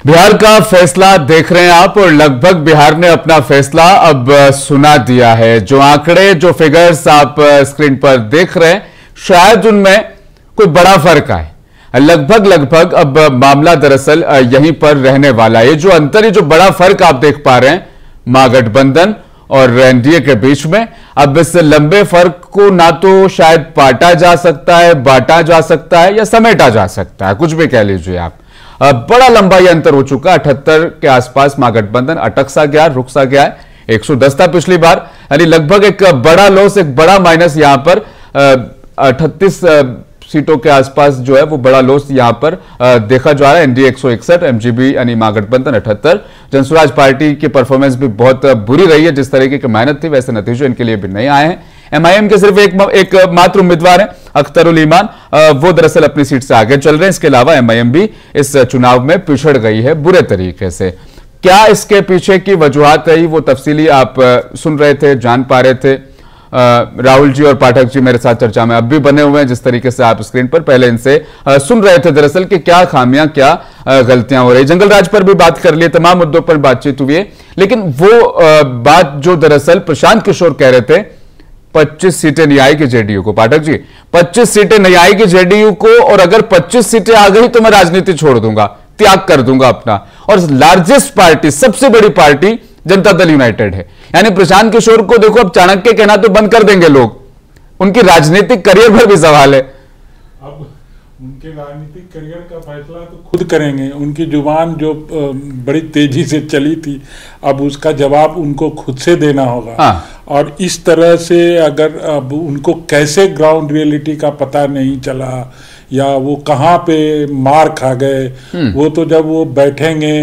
बिहार का फैसला देख रहे हैं आप और लगभग बिहार ने अपना फैसला अब सुना दिया है। जो आंकड़े, जो फिगर्स आप स्क्रीन पर देख रहे हैं, शायद उनमें कोई बड़ा फर्क आए। लगभग अब मामला दरअसल यहीं पर रहने वाला है। जो अंतर, जो बड़ा फर्क आप देख पा रहे हैं महागठबंधन और एनडीए के बीच में, अब इस लंबे फर्क को ना तो शायद पाटा जा सकता है, बांटा जा सकता है या समेटा जा सकता है, कुछ भी कह लीजिए आप। बड़ा लंबा यह अंतर हो चुका। 78 के आसपास महागठबंधन अटक सा गया, रुक सा गया है। 110 था पिछली बार, यानी लगभग एक बड़ा लॉस, एक बड़ा माइनस यहां पर 38 सीटों के आसपास जो है वो बड़ा लॉस यहां पर देखा जा रहा है। एनडीए 161, एमजीबी यानी महागठबंधन 78। जनसुराज पार्टी की परफॉर्मेंस भी बहुत बुरी रही है। जिस तरीके की मेहनत थी वैसे नतीजे इनके लिए भी नहीं आए हैं। एमआईएम के सिर्फ एक मात्र उम्मीदवार है अख्तरुल ईमान, वो दरअसल अपनी सीट से आगे चल रहे हैं। इसके अलावा एमआईएम भी इस चुनाव में पिछड़ गई है बुरे तरीके से। क्या इसके पीछे की वजूहात रही, वो तफसीली आप सुन रहे थे, जान पा रहे थे। राहुल जी और पाठक जी मेरे साथ चर्चा में अब भी बने हुए हैं, जिस तरीके से आप स्क्रीन पर पहले इनसे सुन रहे थे दरअसल कि क्या खामियां, क्या गलतियां हो रही। जंगल राज पर भी बात कर लिए, तमाम मुद्दों पर बातचीत हुई है, लेकिन वो बात जो दरअसल प्रशांत किशोर कह रहे थे, 25 सीटें नहीं आएगी जेडीयू को। पाठक जी, 25 सीटें नहीं आएगी जेडीयू को, और अगर 25 सीटें आ गई तो मैं राजनीति छोड़ दूंगा, त्याग कर दूंगा अपना। और लार्जेस्ट पार्टी, सबसे बड़ी पार्टी जनता दल यूनाइटेड है। यानी प्रशांत किशोर को देखो, अब चाणक्य कहना तो बंद कर देंगे लोग, उनकी राजनीतिक करियर पर भी सवाल है। अब उनके राजनीतिक करियर का फैसला तो खुद करेंगे। उनकी जुबान जो बड़ी तेजी से चली थी, अब उसका जवाब उनको खुद से देना होगा। हाँ। और इस तरह से अगर अब उनको कैसे ग्राउंड रियलिटी का पता नहीं चला या वो कहाँ पे मार खा गए, वो तो जब वो बैठेंगे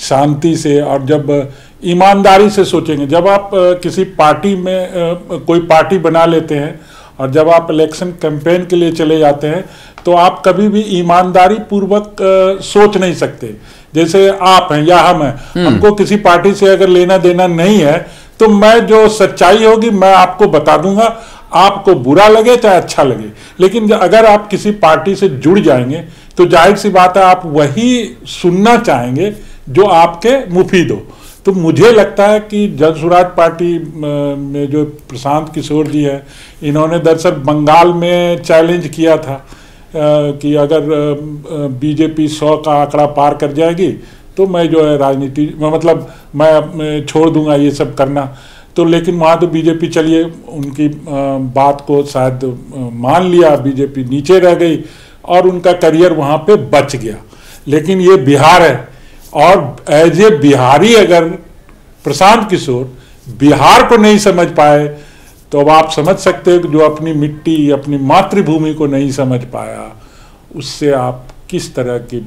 शांति से और जब ईमानदारी से सोचेंगे। जब आप किसी पार्टी में कोई पार्टी बना लेते हैं और जब आप इलेक्शन कैंपेन के लिए चले जाते हैं तो आप कभी भी ईमानदारी पूर्वक सोच नहीं सकते। जैसे आप हैं या हम हैं, हमको किसी पार्टी से अगर लेना देना नहीं है तो मैं जो सच्चाई होगी मैं आपको बता दूंगा, आपको बुरा लगे चाहे अच्छा लगे। लेकिन अगर आप किसी पार्टी से जुड़ जाएंगे तो जाहिर सी बात है आप वही सुनना चाहेंगे जो आपके मुफीद हो। तो मुझे लगता है कि जनसुराज पार्टी में जो प्रशांत किशोर जी हैं, इन्होंने दरअसल बंगाल में चैलेंज किया था कि अगर बीजेपी 100 का आंकड़ा पार कर जाएगी तो मैं जो है राजनीति मतलब मैं छोड़ दूंगा ये सब करना। तो लेकिन वहाँ तो बीजेपी, चलिए उनकी बात को शायद मान लिया, बीजेपी नीचे रह गई और उनका करियर वहाँ पे बच गया। लेकिन ये बिहार है और एज ए बिहारी अगर प्रशांत किशोर बिहार को नहीं समझ पाए तो अब आप समझ सकते हैं कि जो अपनी मिट्टी, अपनी मातृभूमि को नहीं समझ पाया, उससे आप किस तरह की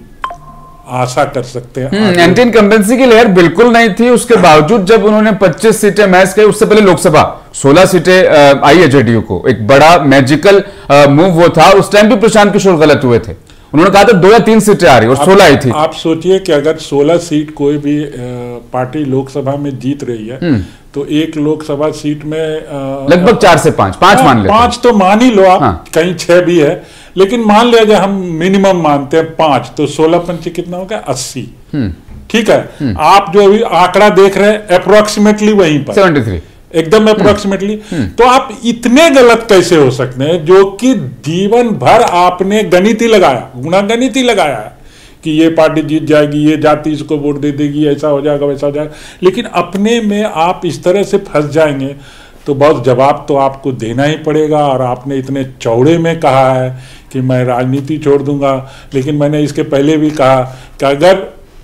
आशा कर सकते हैं। एंटी इनकम्बेंसी की लहर बिल्कुल नहीं थी। उसके बावजूद जब उन्होंने 25 सीटें मैच की, उससे पहले लोकसभा 16 सीटें आई है जेडीयू को, एक बड़ा मैजिकल मूव वो था। उस टाइम भी प्रशांत किशोर गलत हुए थे, उन्होंने कहा था 2 या 3 सीटें आ रही और 16 आई थी। आप सोचिए कि अगर 16 सीट कोई भी पार्टी लोकसभा में जीत रही है तो एक लोकसभा सीट में लगभग 4 से 5 मान लेते हैं। 5 तो मान ही लो आप। हाँ। कहीं 6 भी है, लेकिन मान लिया जाए हम मिनिमम मानते हैं 5, तो 16 पंचे कितना हो गया? 80। ठीक है। आप जो अभी आंकड़ा देख रहे हैं अप्रोक्सीमेटली वहीं पर 73 एकदम अप्रोक्सीमेटली। तो आप इतने गलत कैसे हो सकते हैं, जो कि जीवन भर आपने गणित ही लगाया, गुणागणित ही लगाया है कि ये पार्टी जीत जाएगी, ये जाति इसको वोट दे देगी, ऐसा हो जाएगा वैसा हो जाएगा। लेकिन अपने में आप इस तरह से फंस जाएंगे तो बहुत जवाब तो आपको देना ही पड़ेगा। और आपने इतने चौड़े में कहा है कि मैं राजनीति छोड़ दूंगा, लेकिन मैंने इसके पहले भी कहा कि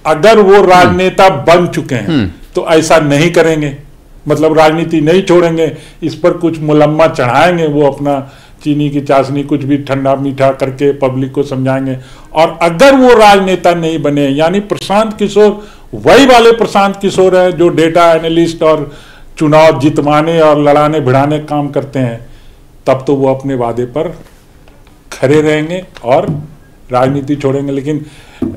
अगर वो राजनेता बन चुके हैं तो ऐसा नहीं करेंगे, मतलब राजनीति नहीं छोड़ेंगे, इस पर कुछ मुलम्मा चढ़ाएंगे, वो अपना चीनी की चाशनी कुछ भी ठंडा मीठा करके पब्लिक को समझाएंगे। और अगर वो राजनेता नहीं बने, यानी प्रशांत किशोर वही वाले प्रशांत किशोर है जो डेटा एनालिस्ट और चुनाव जितवाने और लड़ाने भिड़ाने काम करते हैं, तब तो वो अपने वादे पर खड़े रहेंगे और राजनीति छोड़ेंगे। लेकिन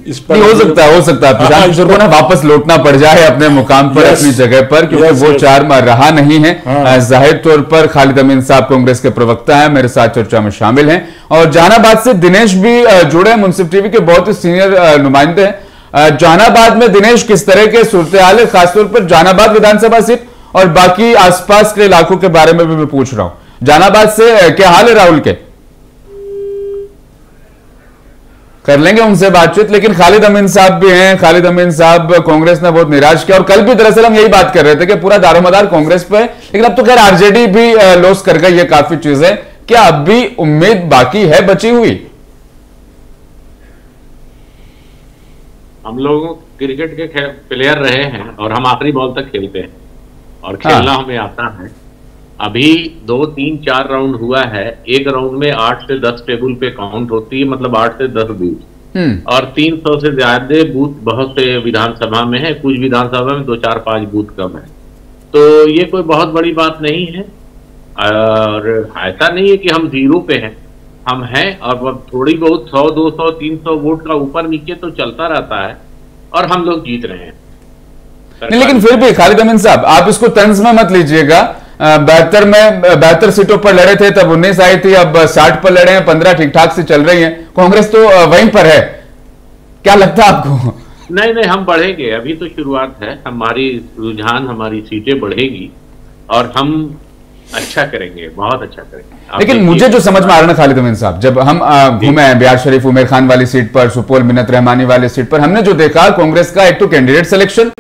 इस पर हो सकता है प्रशांत किशोर को ना वापस लौटना पड़ जाए अपने मुकाम पर, अपनी जगह पर, क्योंकि वो 4 माह रहा नहीं है। जाहिर तौर पर खालिद अमीन साहब कांग्रेस के प्रवक्ता हैं, मेरे साथ चर्चा में शामिल हैं। और जहानाबाद से दिनेश भी जुड़े हैं, मुंसिफ टीवी के बहुत ही सीनियर नुमाइंदे हैं। जहानाबाद में दिनेश किस तरह के सूरत हाल है, खासतौर पर जहानाबाद विधानसभा सीट और बाकी आसपास के इलाकों के बारे में भी मैं पूछ रहा हूं। जहानाबाद से क्या हाल है राहुल के? कर लेंगे उनसे बातचीत, लेकिन खालिद अमीन साहब भी हैं। खालिद अमीन साहब, कांग्रेस ने बहुत निराश किया और कल भी दरअसल हम यही बात कर रहे थे कि पूरा दारोमदार कांग्रेस पे, लेकिन अब तो खैर आरजेडी भी लॉस कर गई है काफी चीजें। क्या अब भी उम्मीद बाकी है बची हुई? हम लोग क्रिकेट के प्लेयर रहे हैं और हम आखिरी बॉल तक खेलते हैं और खेलना हमें आता है। अभी 2, 3, 4 राउंड हुआ है। एक राउंड में 8 से 10 टेबल पे काउंट होती है, मतलब 8 से 10 बूथ और 300 से ज्यादा बूथ बहुत से विधानसभा में है। कुछ विधानसभा में 2, 4, 5 बूथ कम है, तो ये कोई बहुत बड़ी बात नहीं है। और ऐसा नहीं है कि हम जीरो पे हैं, हम हैं और थोड़ी बहुत 100, 200, 300 वोट का ऊपर नीचे तो चलता रहता है और हम लोग जीत रहे हैं। नहीं, लेकिन फिर भी खालिद अमीन साहब, आप इसको तंज में मत लीजिएगा। 72 सीटों पर लड़े थे, तब 19 आई थी, अब 60 पर लड़े हैं, 15 ठीक ठाक से चल रही हैं। कांग्रेस तो वहीं पर है, क्या लगता है आपको? नहीं, हम बढ़ेंगे, अभी तो शुरुआत है। हमारी रुझान, हमारी सीटें बढ़ेगी और हम अच्छा करेंगे, बहुत अच्छा करेंगे। लेकिन मुझे जो समझ में आ रहा है खालिद अमीन साहब, जब हम घूमे हैं बिहार शरीफ उमेर खान वाली सीट पर, सुपौल मिन्नत रहमानी वाली सीट पर, हमने जो देखा कांग्रेस का एक तो कैंडिडेट सिलेक्शन,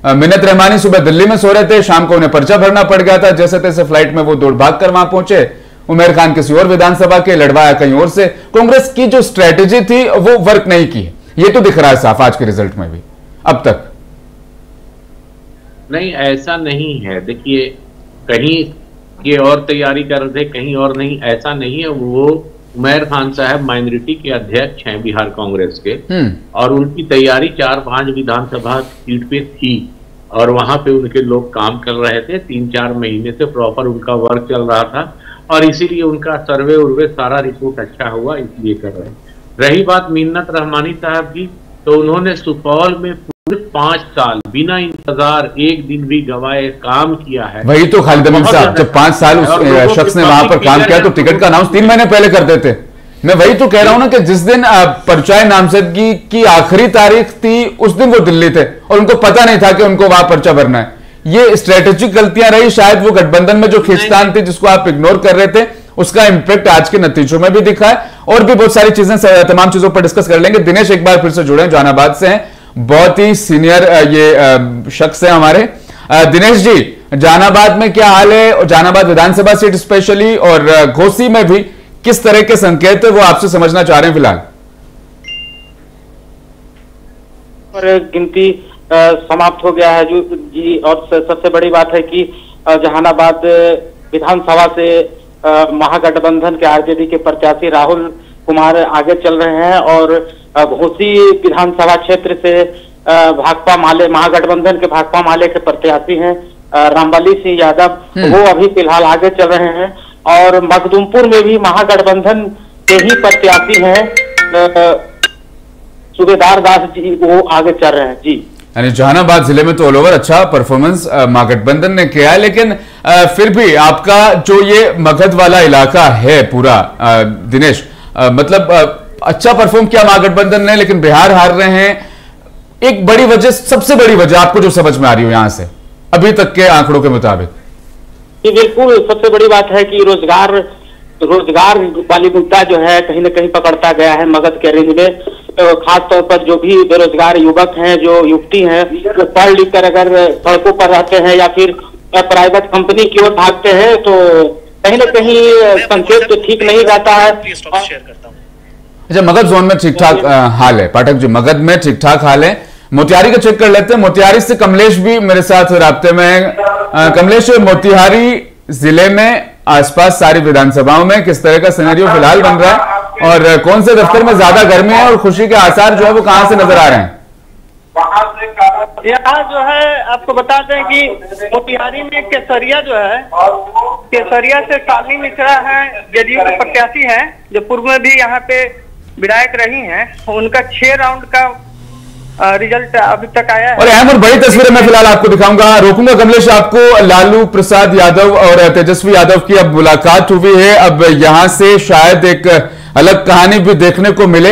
मिन्नत रहमानी सुबह दिल्ली में सो रहे थे, शाम को उन्हें पर्चा भरना पड़ गया था, जैसे तैसे फ्लाइट में वो दौड़ भाग कर वहां पहुंचे। उमेर खान किसी और विधानसभा के, लड़वाया कहीं और से। कांग्रेस की जो स्ट्रेटेजी थी वो वर्क नहीं की है, ये तो दिख रहा है साफ आज के रिजल्ट में भी। अब तक नहीं, ऐसा नहीं है। देखिए, कहीं ये और तैयारी कर रहे थे, कहीं और नहीं, ऐसा नहीं है। वो उमेर खान साहब माइनॉरिटी के अध्यक्ष हैं बिहार कांग्रेस के और उनकी तैयारी 4-5 विधानसभा सीट पे थी और वहां पे उनके लोग काम कर रहे थे। 3-4 महीने से प्रॉपर उनका वर्क चल रहा था और इसीलिए उनका सर्वे उर्वे सारा रिपोर्ट अच्छा हुआ, इसलिए कर रहे हैं। रही बात मिन्नत रहमानी साहब की, तो उन्होंने सुपौल में पूरे 5 साल बिना इंतजार एक दिन भी गवाए काम किया है। वही तो खालिद अमीन साहब, जब 5 साल उस शख्स ने वहां पर काम किया तो टिकट का अनाउंस 3 महीने पहले कर देते। मैं वही तो कह रहा हूं ना कि जिस दिन पर्चा नामजदगी की आखिरी तारीख थी, उस दिन वो दिल्ली थे और उनको पता नहीं था कि उनको वहां पर्चा भरना है। ये स्ट्रेटेजिक गलतियां रही, शायद वो गठबंधन में जो खींचतान थी जिसको आप इग्नोर कर रहे थे, उसका इंपैक्ट आज के नतीजों में भी दिखा है। और भी बहुत सारी चीजें, तमाम चीजों पर डिस्कस कर लेंगे। दिनेश एक बार फिर से जुड़े, जहानाबाद से हैं, बहुत ही सीनियर ये शख्स है हमारे। दिनेश जी, जहानाबाद में क्या हाल है, और जहानाबाद विधानसभा सीट स्पेशली और घोसी में भी किस तरह के संकेत है वो आपसे समझना चाह रहे हैं फिलहाल? पर गिनती समाप्त हो गया है जो जी, और सबसे बड़ी बात है कि जहानाबाद विधानसभा से महागठबंधन के आरजेडी के प्रत्याशी राहुल कुमार आगे चल रहे हैं और घोसी विधानसभा क्षेत्र से भाकपा माले, महागठबंधन के भाकपा माले के प्रत्याशी हैं रामबली सिंह यादव, वो अभी फिलहाल आगे चल रहे हैं। और मखदूमपुर में भी महागठबंधन के ही प्रत्याशी हैं सूबेदार दास जी, वो आगे चल रहे हैं जी। यानी जहानाबाद जिले में तो ऑल ओवर अच्छा परफॉर्मेंस महागठबंधन ने किया है, लेकिन फिर भी आपका जो ये मगध वाला इलाका है पूरा, दिनेश, मतलब अच्छा परफॉर्म किया महागठबंधन ने, लेकिन बिहार हार रहे हैं। एक बड़ी वजह, सबसे बड़ी वजह आपको जो समझ में आ रही हो यहां से अभी तक के आंकड़ों के मुताबिक? ये बिल्कुल सबसे बड़ी बात है कि रोजगार वाली मुद्दा जो है कहीं न कहीं पकड़ता गया है मगध के रेंज में। खास तौर पर जो भी बेरोजगार युवक हैं, जो युवती हैं, जो पढ़ लिख कर अगर सड़कों पर रहते हैं या फिर प्राइवेट कंपनी की ओर भागते हैं, तो कहीं न कहीं संकेत तो ठीक नहीं रहता है। अच्छा, मगध जोन में ठीक ठाक हाल है पाठक जी, मगध में ठीक ठाक हाल है। मोतिहारी का चेक कर लेते हैं। मोतिहारी से कमलेश भी मेरे साथ राब्ते में है। कमलेश, मोतिहारी जिले में आसपास सारी विधानसभाओं में किस तरह का सिनेरियो फिलहाल बन रहा है और कौन से दफ्तर में ज्यादा गर्मी है और खुशी के आसार जो है वो कहां से नजर आ रहे हैं? यहाँ जो है आपको बता दें कि मोतिहारी में केसरिया जो है, केसरिया से शालिनी मिश्रा है, जदयू के प्रत्याशी हैं, जो पूर्व में भी यहाँ पे विधायक रही हैं। उनका 6 राउंड का रिजल्ट अभी तक आया है। और अहम और बड़ी तस्वीरें मैं फिलहाल आपको दिखाऊंगा। रोकूंगा कमलेश आपको। लालू प्रसाद यादव और तेजस्वी यादव की अब मुलाकात हुई है। अब यहां से शायद एक अलग कहानी भी देखने को मिले।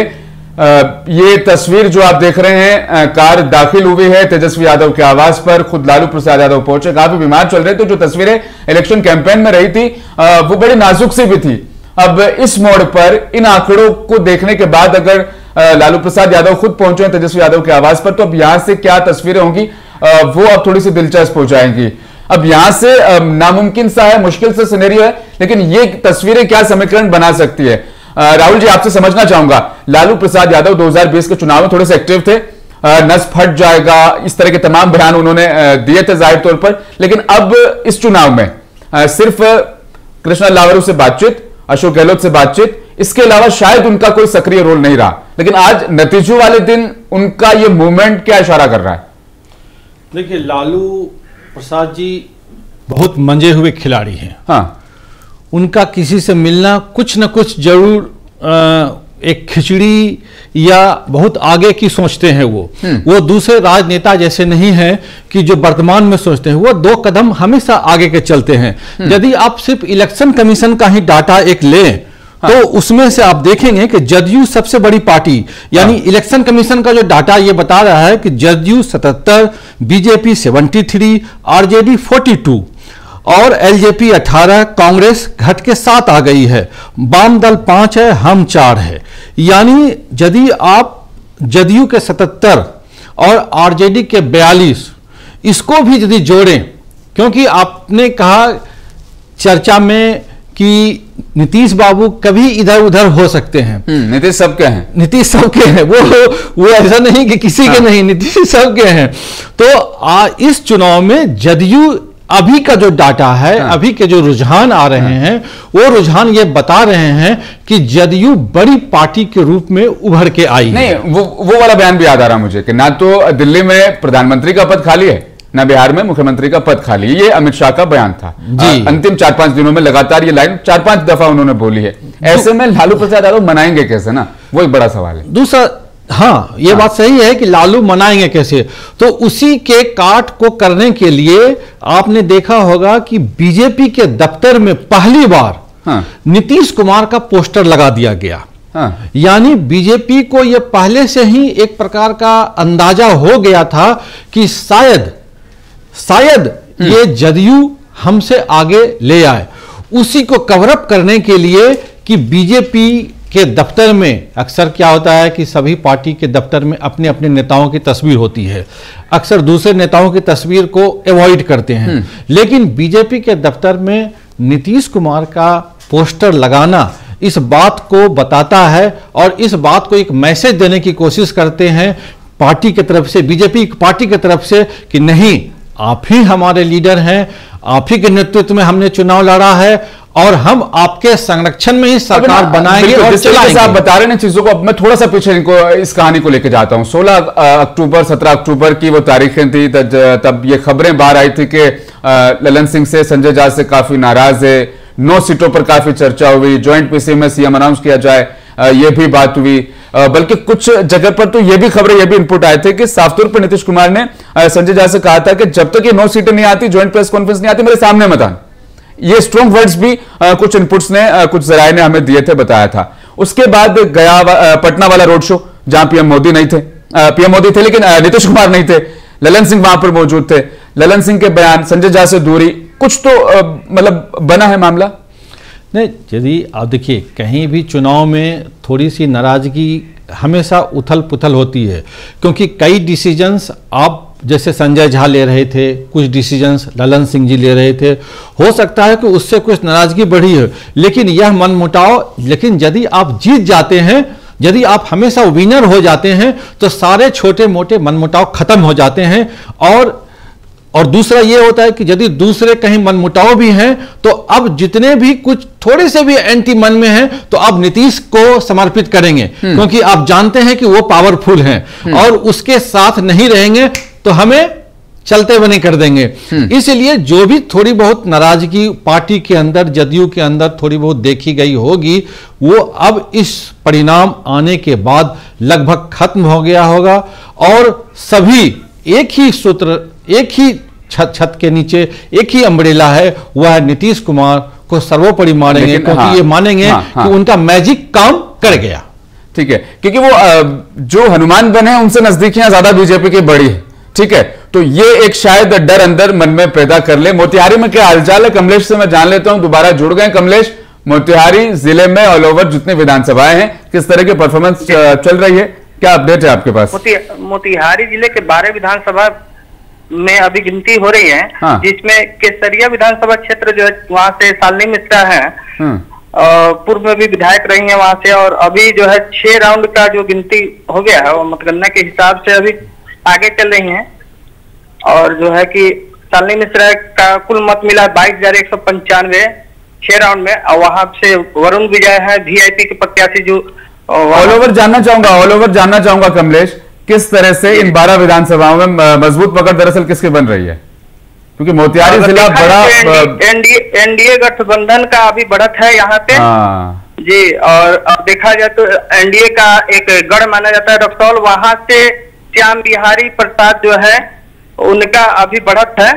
ये तस्वीर जो आप देख रहे हैं, कार दाखिल हुई है तेजस्वी यादव के आवास पर, खुद लालू प्रसाद यादव पहुंचे, काफी बीमार चल रहे थे। जो तस्वीरें इलेक्शन कैंपेन में रही थी वो बड़ी नाजुक सी भी थी। अब इस मोड़ पर इन आंकड़ों को देखने के बाद अगर लालू प्रसाद यादव खुद पहुंचे हैं तेजस्वी यादव के आवास पर, तो अब यहां से क्या तस्वीरें होंगी वो अब थोड़ी सी दिलचस्प हो जाएंगी। अब यहां से नामुमकिन सा है, मुश्किल सा सिनेरियो है, लेकिन ये तस्वीरें क्या समीकरण बना सकती है। राहुल जी, आपसे समझना चाहूंगा, लालू प्रसाद यादव 2020 के चुनाव में थोड़े से एक्टिव थे, नस फट जाएगा इस तरह के तमाम बयान उन्होंने दिए थे जाहिर तौर पर, लेकिन अब इस चुनाव में सिर्फ कृष्णा लावरू से बातचीत, अशोक गहलोत से बातचीत, इसके अलावा शायद उनका कोई सक्रिय रोल नहीं रहा। लेकिन आज नतीजों वाले दिन उनका यह मूवमेंट क्या इशारा कर रहा है? देखिए, लालू प्रसाद जी बहुत मंजे हुए खिलाड़ी हैं। हाँ, उनका किसी से मिलना कुछ न कुछ जरूर एक खिचड़ी या बहुत आगे की सोचते हैं। वो दूसरे राजनेता जैसे नहीं हैं कि जो वर्तमान में सोचते हैं, वो 2 कदम हमेशा आगे के चलते हैं। यदि आप सिर्फ इलेक्शन कमीशन का ही डाटा एक लें तो उसमें से आप देखेंगे कि जदयू सबसे बड़ी पार्टी, यानी इलेक्शन कमीशन का जो डाटा ये बता रहा है कि जदयू 77, बीजेपी 73, आरजेडी 42 और एलजेपी 18, कांग्रेस घट के 7 आ गई है, वाम दल 5 है, हम 4 है। यानी यदि आप जदयू के 77 और आरजेडी के 42 इसको भी यदि जोड़ें, क्योंकि आपने कहा चर्चा में कि नीतीश बाबू कभी इधर उधर हो सकते हैं। नीतीश सबके हैं, नीतीश सबके हैं, वो ऐसा नहीं कि किसी के नहीं, नीतीश सबके हैं। तो इस चुनाव में जदयू अभी का जो डाटा है, अभी के जो रुझान आ रहे हैं, वो रुझान ये बता रहे हैं कि जदयू बड़ी पार्टी के रूप में उभर के आई नहीं है। वो वाला बयान भी याद आ रहा मुझे कि ना तो दिल्ली में प्रधानमंत्री का पद खाली है, ना बिहार में मुख्यमंत्री का पद खाली। ये अमित शाह का बयान था जी। अंतिम 4-5 दिनों में लगातार ये लाइन 4-5 दफा उन्होंने बोली है। ऐसे में लालू प्रसाद यादव मनाएंगे कैसे ना, वो एक बड़ा सवाल है। दूसरा, हाँ, ये बात सही है कि लालू मनाएंगे कैसे, तो उसी के काट को करने के लिए आपने देखा होगा कि बीजेपी के दफ्तर में पहली बार नीतीश कुमार का पोस्टर लगा दिया गया। यानी बीजेपी को यह पहले से ही एक प्रकार का अंदाजा हो गया था कि शायद ये जदयू हमसे आगे ले आए। उसी को कवर अप करने के लिए कि बीजेपी के दफ्तर में अक्सर क्या होता है कि सभी पार्टी के दफ्तर में अपने अपने नेताओं की तस्वीर होती है, अक्सर दूसरे नेताओं की तस्वीर को अवॉइड करते हैं, लेकिन बीजेपी के दफ्तर में नीतीश कुमार का पोस्टर लगाना इस बात को बताता है और इस बात को एक मैसेज देने की कोशिश करते हैं पार्टी की तरफ से, बीजेपी पार्टी की तरफ से, कि नहीं, आप ही हमारे लीडर हैं, आप ही के नेतृत्व में हमने चुनाव लड़ा है और हम आपके संरक्षण में ही सरकार बनाएंगे और चलाएंगे। आप बता रहे हैं चीजों को, अब मैं थोड़ा सा पीछे इस कहानी को लेकर जाता हूं। 16 अक्टूबर 17 अक्टूबर की वो तारीखें थी, तब ये खबरें बाहर आई थी कि ललन सिंह से संजय झा से काफी नाराज है, 9 सीटों पर काफी चर्चा हुई, ज्वाइंट पीसी में सीएम अनाउंस किया जाए, ये भी बात हुई। बल्कि कुछ जगह पर तो ये भी खबरें, ये भी इनपुट आए थे कि साफ तौर पर नीतीश कुमार ने संजय झा से कहा था कि जब तक ये 9 सीटें नहीं आती, ज्वाइंट प्रेस कॉन्फ्रेंस नहीं आती, मेरे सामने मत आना। ये स्ट्रॉन्ग वर्ड्स भी कुछ इनपुट्स ने, कुछ जराये ने हमें दिए थे, बताया था। उसके बाद गया पटना वाला रोड शो, जहां पीएम मोदी नहीं थे, पीएम मोदी थे लेकिन नीतीश कुमार नहीं थे, ललन सिंह वहां पर मौजूद थे। ललन सिंह के बयान, संजय झा से दूरी, कुछ तो मतलब बना है मामला। नहीं, यदि आप देखिए, कहीं भी चुनाव में थोड़ी सी नाराजगी हमेशा उथल पुथल होती है, क्योंकि कई डिसीजंस आप जैसे संजय झा ले रहे थे, कुछ डिसीजंस ललन सिंह जी ले रहे थे, हो सकता है कि उससे कुछ नाराजगी बढ़ी है, लेकिन यह मनमुटाव, लेकिन यदि आप जीत जाते हैं, यदि आप हमेशा विनर हो जाते हैं, तो सारे छोटे मोटे मनमुटाव खत्म हो जाते हैं। और दूसरा ये होता है कि यदि दूसरे कहीं मनमुटाव भी हैं, तो अब जितने भी कुछ थोड़े से भी एंटी मन में हैं, तो आप नीतीश को समर्पित करेंगे, क्योंकि आप जानते हैं कि वो पावरफुल हैं और उसके साथ नहीं रहेंगे तो हमें चलते बने कर देंगे। इसलिए जो भी थोड़ी बहुत नाराजगी पार्टी के अंदर, जदयू के अंदर थोड़ी बहुत देखी गई होगी, वो अब इस परिणाम आने के बाद लगभग खत्म हो गया होगा और सभी एक ही सूत्र, एक ही छत के नीचे एक ही अम्ब्रेला है, वह नीतीश कुमार को सर्वोपरि मानेंगे, क्योंकि ये मानेंगे कि उनका मैजिक काम कर गया। ठीक है, क्योंकि वो जो हनुमान बने हैं उनसे नजदीकियां ज्यादा बीजेपी की बड़ी है, ठीक है, तो ये एक शायद डर अंदर मन में पैदा कर ले। मोतिहारी में क्या हालचाल है, कमलेश से मैं जान लेता हूं, दोबारा जुड़ गए कमलेश। मोतिहारी जिले में ऑल ओवर जितनी विधानसभाएं हैं किस तरह की परफॉर्मेंस चल रही है, क्या अपडेट है आपके पास? मोतिहारी जिले के 12 विधानसभा में अभी गिनती हो रही है। हाँ। जिसमें केसरिया विधानसभा क्षेत्र जो है वहां से शालिनी मिश्रा है, पूर्व में भी विधायक रही है वहां से, और अभी जो है 6 राउंड का जो गिनती हो गया है वो मतगणना के हिसाब से अभी आगे चल रही हैं। और जो है कि शालिनी मिश्रा का कुल मत मिला 22,195 6 राउंड में, और वहां से वरुण विजय है वीआईपी के प्रत्याशी जो ऑल ओवर जानना चाहूंगा कमलेश, किस तरह से इन 12 विधानसभाओं में मजबूत पकड़ दरअसल किसकी बन रही है, क्योंकि मोतिहारी जिला बड़ा एनडीए गठबंधन का अभी बढ़त है यहाँ पे जी। और अब देखा जाए तो एनडीए का एक गढ़ माना जाता है रक्सौल, वहां से श्याम बिहारी प्रसाद जो है उनका अभी बढ़त है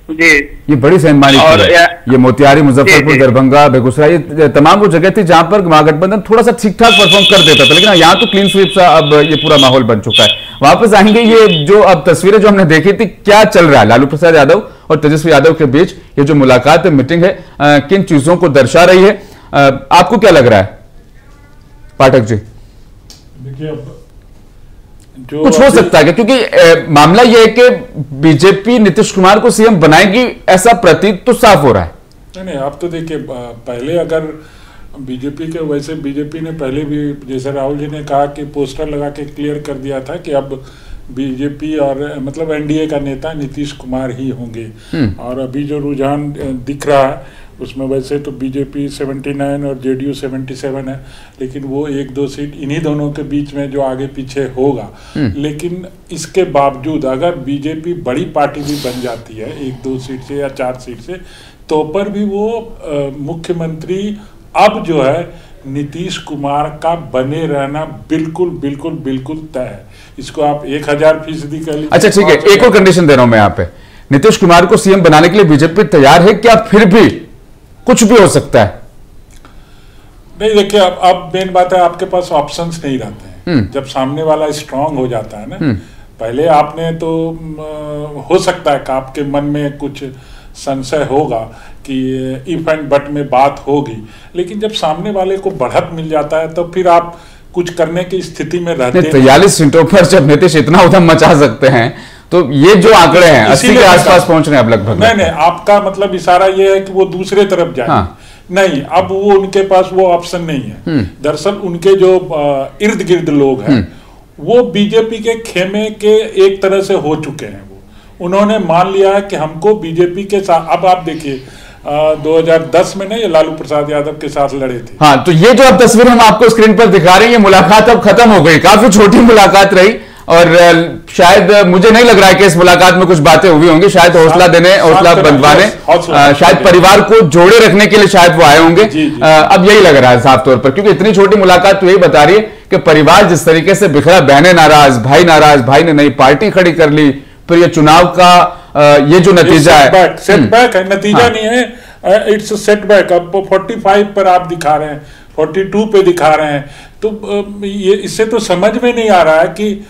जी। ये बड़ी सेंधमारी है, ये मोतिहारी, मुजफ्फरपुर, दरभंगा, बेगूसराय, ये तमाम वो जगह थी जहां पर महागठबंधन थोड़ा सा ठीक ठाक परफॉर्म कर देता था, लेकिन यहाँ तो क्लीन स्वीप सा अब ये पूरा माहौल बन चुका है। वापस आएंगे, ये जो अब तस्वीरें जो हमने देखी थी, क्या चल रहा है लालू प्रसाद यादव और तेजस्वी यादव के बीच, ये जो मुलाकात है, मीटिंग है, किन चीजों को दर्शा रही है, आपको क्या लग रहा है पाठक जी? देखिए जो कुछ हो सकता है क्योंकि मामला यह है कि बीजेपी नीतीश कुमार को सीएम बनाएगी, ऐसा प्रतीत तो साफ हो रहा है। नहीं, अब तो देखिए पहले अगर बीजेपी के, वैसे बीजेपी ने पहले भी, जैसे राहुल जी ने कहा कि पोस्टर लगा के क्लियर कर दिया था कि अब बीजेपी और मतलब एनडीए का नेता नीतीश कुमार ही होंगे, और अभी जो रुझान दिख रहा है उसमें वैसे तो बीजेपी 79 और जेडीयू 77 है, लेकिन वो 1-2 सीट इन्हीं दोनों के बीच में जो आगे पीछे होगा। लेकिन इसके बावजूद अगर बीजेपी बड़ी पार्टी भी बन जाती है 1-2 सीट से या 4 सीट से, तो पर भी वो मुख्यमंत्री अब जो है नीतीश कुमार का बने रहना बिल्कुल बिल्कुल बिल्कुल तय है। इसको आप 1000% कह लीजिए। अच्छा ठीक है, एक और कंडीशन दे रहा हूं मैं यहाँ पे, नीतीश कुमार को सीएम बनाने के लिए बीजेपी तैयार है क्या? फिर भी कुछ भी हो सकता है? नहीं, देखिए अब मेन बात है, आपके पास ऑप्शंस नहीं रहते हैं जब सामने वाला स्ट्रांग हो जाता है ना। पहले आपने तो हो सकता है कि आपके मन में कुछ संशय होगा कि इफ एंड बट में बात होगी, लेकिन जब सामने वाले को बढ़त मिल जाता है तो फिर आप कुछ करने की स्थिति में रहते हैं। 43 सीटों पर जब नीतीश इतना उधम मचा सकते हैं, तो ये जो आंकड़े हैं 80 के आसपास पहुंच रहे हैं अब लगभग। नहीं, आपका मतलब इशारा ये है कि वो दूसरे तरफ जाए। हाँ। नहीं, अब वो उनके पास वो ऑप्शन नहीं है। दरअसल उनके जो इर्द गिर्द लोग हैं वो बीजेपी के खेमे के एक तरह से हो चुके हैं। वो उन्होंने मान लिया है कि हमको बीजेपी के साथ, अब आप देखिए 2010 में नहीं, लालू प्रसाद यादव के साथ लड़े थे। हाँ, तो ये जो अब तस्वीर हम आपको स्क्रीन पर दिखा रहे हैं, ये मुलाकात अब खत्म हो गई, काफी छोटी मुलाकात रही, और शायद मुझे नहीं लग रहा है कि इस मुलाकात में कुछ बातें हुई होंगी, शायद हौसला देने, हौसला बंधवाने, शायद परिवार को जोड़े रखने के लिए शायद वो आए होंगे। अब यही लग रहा है साफ तौर पर, क्योंकि इतनी छोटी मुलाकात तो यही बता रही है कि परिवार जिस तरीके से बिखरा, बहनें नाराज, भाई ने नई पार्टी खड़ी कर ली, फिर ये चुनाव का ये जो नतीजा है, सेटबैक है, नतीजा नहीं है, इट्स सेटबैक। अब 45 पर आप दिखा रहे हैं, 42 पे दिखा रहे हैं, तो ये इससे तो समझ में नहीं आ रहा है कि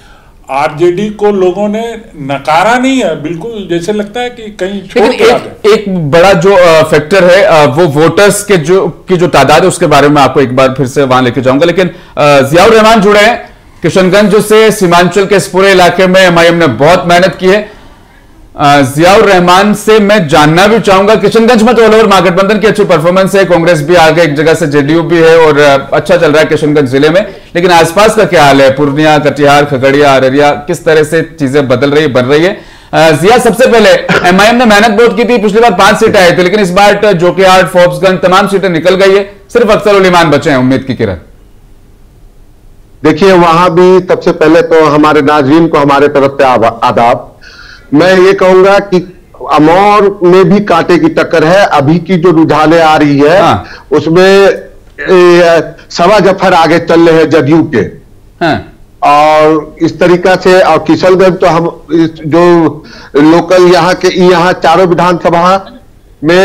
आरजेडी को लोगों ने नकारा नहीं है, बिल्कुल जैसे लगता है कि कहीं छोड़ के एक बड़ा जो फैक्टर है वो वोटर्स के जो तादाद है, उसके बारे में आपको एक बार फिर से वहां लेके जाऊंगा, लेकिन जियाउर रहमान जुड़े हैं किशनगंज से, सीमांचल के इस पूरे इलाके में एमआईएम ने बहुत मेहनत की है। जियाउर रहमान से मैं जानना भी चाहूंगा, किशनगंज में तो ऑल ओवर महागठबंधन की अच्छी परफॉर्मेंस है, कांग्रेस भी आगे, एक जगह से जेडीयू भी है और अच्छा चल रहा है किशनगंज जिले में, लेकिन आसपास का क्या हाल है? पूर्णिया, कटिहार, खगड़िया, अररिया, किस तरह से चीजें बदल रही, बन रही है? जिया, सबसे पहले एमआईएम ने मेहनत बहुत की थी, पिछली बार 5 सीटें आई थी, लेकिन इस बार जोकीहाट, फोर्ब्सगंज तमाम सीटें निकल गई है, सिर्फ अख्तर उल ईमान बचे हैं उम्मीद की किरण। देखिए, वहां भी सबसे पहले तो हमारे नाजरीन को हमारे तरफ से आदाब। मैं ये कहूंगा कि अमौर में भी कांटे की टक्कर है। अभी की जो रुझाने आ रही है उसमें सवा जफर आगे चल रहे हैं जदयू के, और इस तरीका से, और किशनगंज तो हम जो लोकल यहाँ चारों विधानसभा में,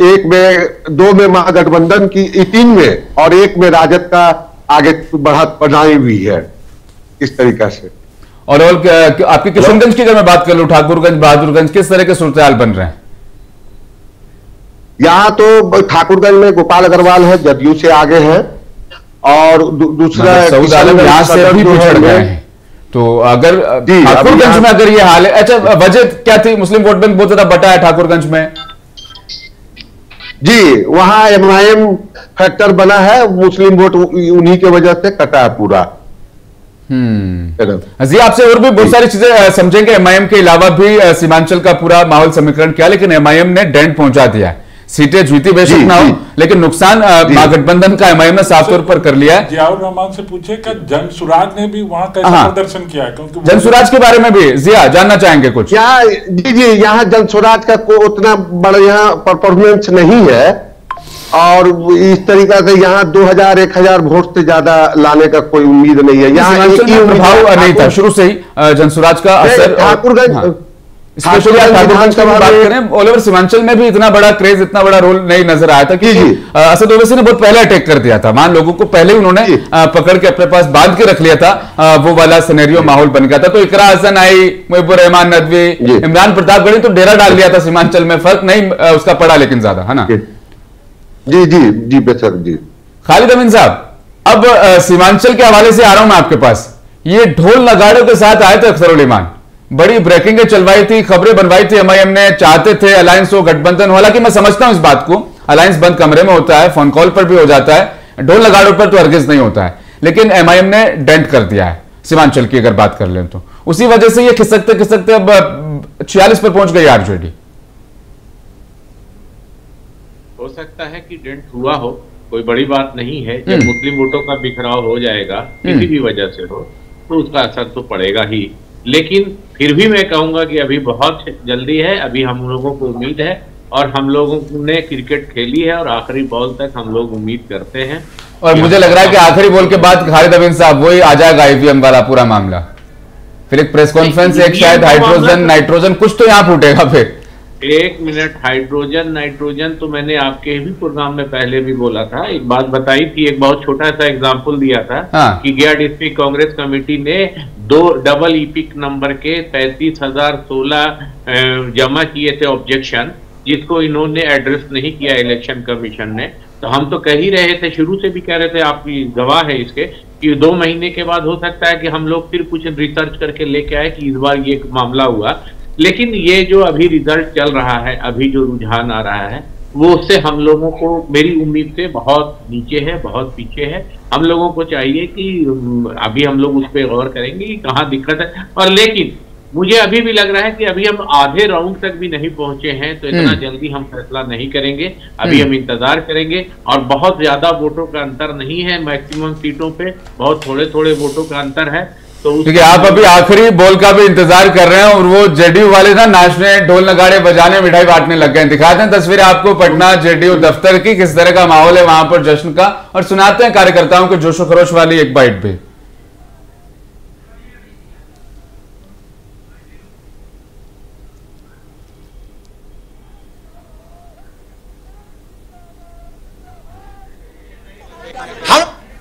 एक में 2 में महागठबंधन की, 3 में, और 1 में राजद का आगे बढ़ाई हुई है इस तरीका से। और आपकी किशनगंज की अगर मैं बात कर लूं, ठाकुरगंज, बहादुरगंज, किस तरह के सूरत हाल बन रहे हैं? यहाँ तो ठाकुरगंज में गोपाल अग्रवाल है, जदयू से आगे है, और दूसरा सऊद आलम यहाँ से भी पिछड़ गए हैं। तो अगर ठाकुरगंज में अगर ये हाल है, अच्छा वजह क्या थी? मुस्लिम वोट बैंक बहुत ज्यादा बटा है ठाकुरगंज में। जी, वहां MIM फैक्टर बना है, मुस्लिम वोट उन्हीं के वजह से कटा है पूरा। जी, आपसे और भी बहुत सारी चीजें समझेंगे। MIM के अलावा भी सीमांचल का पूरा माहौल समीकरण किया, लेकिन MIM ने डेंट पहुंचा दिया है। सीटें जीती बेशक ना हो, लेकिन नुकसान महागठबंधन का MIM ने साफ तौर पर कर लिया है। जियाउर रहमान से पूछे कि जनसुराज ने भी वहां कैसा प्रदर्शन किया है, क्योंकि जनसुराज के बारे में भी जिया जानना चाहेंगे कुछ? जी, यहाँ जनसुराज का कोई उतना बड़ा यहाँ परफॉर्मेंस नहीं है, और इस तरीका से यहाँ 2000-1000 वोट से ज्यादा लाने का कोई उम्मीद नहीं है। यहाँ प्रभाव नहीं था शुरू से ही जनसुराज का असर। ठाकुरगंज स्पेशली ठाकुरगंज की बात करें, ऑल ओवर सीमांचल में भी इतना बड़ा क्रेज, इतना बड़ा रोल नहीं नजर आया था, क्योंकि असद ओवैसी ने बहुत पहले अटैक कर दिया था। मान लोगों को पहले उन्होंने पकड़ के अपने पास बांध के रख लिया था, वो वाला सिनेरियो माहौल बन गया था। तो इकरा हसन आई, मुहिबुर रहमान नदवी, इमरान प्रतापगढ़ी तो डेरा डाल दिया था सीमांचल में, फर्क नहीं उसका पड़ा लेकिन ज्यादा, है ना? जी बेशक जी। खालिद अमीन साहब, अब सीमांचल के हवाले से आ रहा हूं मैं आपके पास। ये ढोल नगाड़ों के साथ आए थे अख्तर उल ईमान, बड़ी ब्रेकिंगें चलवाई थी, खबरें बनवाई थी MIM ने, चाहते थे अलायंस हो, गठबंधन हो। हालांकि मैं समझता हूं इस बात को, अलायंस बंद कमरे में होता है, फोन कॉल पर भी हो जाता है, ढोल नगाड़ों पर तो हरगिज नहीं होता है। लेकिन MIM ने डेंट कर दिया है सीमांचल की अगर बात कर लें तो, उसी वजह से ये खिसकते अब 46 पर पहुंच गई RJD। हो सकता है कि डेंट हुआ हो, कोई बड़ी बात नहीं है। जब मुस्लिम वोटों का बिखराव हो जाएगा किसी भी वजह से हो, तो उसका असर तो पड़ेगा ही। लेकिन फिर भी मैं कहूंगा कि अभी बहुत जल्दी है, अभी हम लोगों को उम्मीद है, और हम लोगों ने क्रिकेट खेली है, और आखिरी बॉल तक हम लोग उम्मीद करते हैं। और मुझे लग रहा है कि आखिरी बॉल के बाद खालिद अमीन साहब वही आ जाएगा EVM वाला पूरा मामला, फिर एक प्रेस कॉन्फ्रेंस, एक शायद हाइड्रोजन नाइट्रोजन कुछ तो यहाँ फूटेगा फिर। एक मिनट, हाइड्रोजन नाइट्रोजन तो मैंने आपके भी प्रोग्राम में पहले भी बोला था, एक बात बताई थी, एक बहुत छोटा सा एग्जांपल दिया था कि गया डिस्ट्रिक्ट कांग्रेस कमेटी ने 2 डबल ईपिक नंबर के 35,016 जमा किए थे ऑब्जेक्शन, जिसको इन्होंने एड्रेस नहीं किया इलेक्शन कमीशन ने। तो हम तो कह ही रहे थे, शुरू से भी कह रहे थे, आप गवाह है इसके, कि 2 महीने के बाद हो सकता है कि हम लोग फिर कुछ रिसर्च करके लेके आए कि इस बार ये मामला हुआ। लेकिन ये जो अभी रिजल्ट चल रहा है, अभी जो रुझान आ रहा है, वो उससे हम लोगों को, मेरी उम्मीद से बहुत नीचे है, बहुत पीछे है। हम लोगों को चाहिए कि अभी हम लोग उस पर गौर करेंगे कि कहाँ दिक्कत है। और लेकिन मुझे अभी भी लग रहा है कि अभी हम आधे राउंड तक भी नहीं पहुंचे हैं, तो इतना जल्दी हम फैसला नहीं करेंगे। अभी हम इंतजार करेंगे, और बहुत ज्यादा वोटों का अंतर नहीं है, मैक्सिमम सीटों पे बहुत थोड़े थोड़े वोटों का अंतर है। तो क्योंकि आप अभी आखिरी बॉल का भी इंतजार कर रहे हैं, और वो JDU वाले ना नाचने, ढोल नगाड़े बजाने, मिठाई बांटने लग गए। दिखाते हैं तस्वीरें आपको पटना JDU दफ्तर की, किस तरह का माहौल है वहां पर जश्न का, और सुनाते हैं कार्यकर्ताओं के जोशो खरोश वाली एक बाइट भी।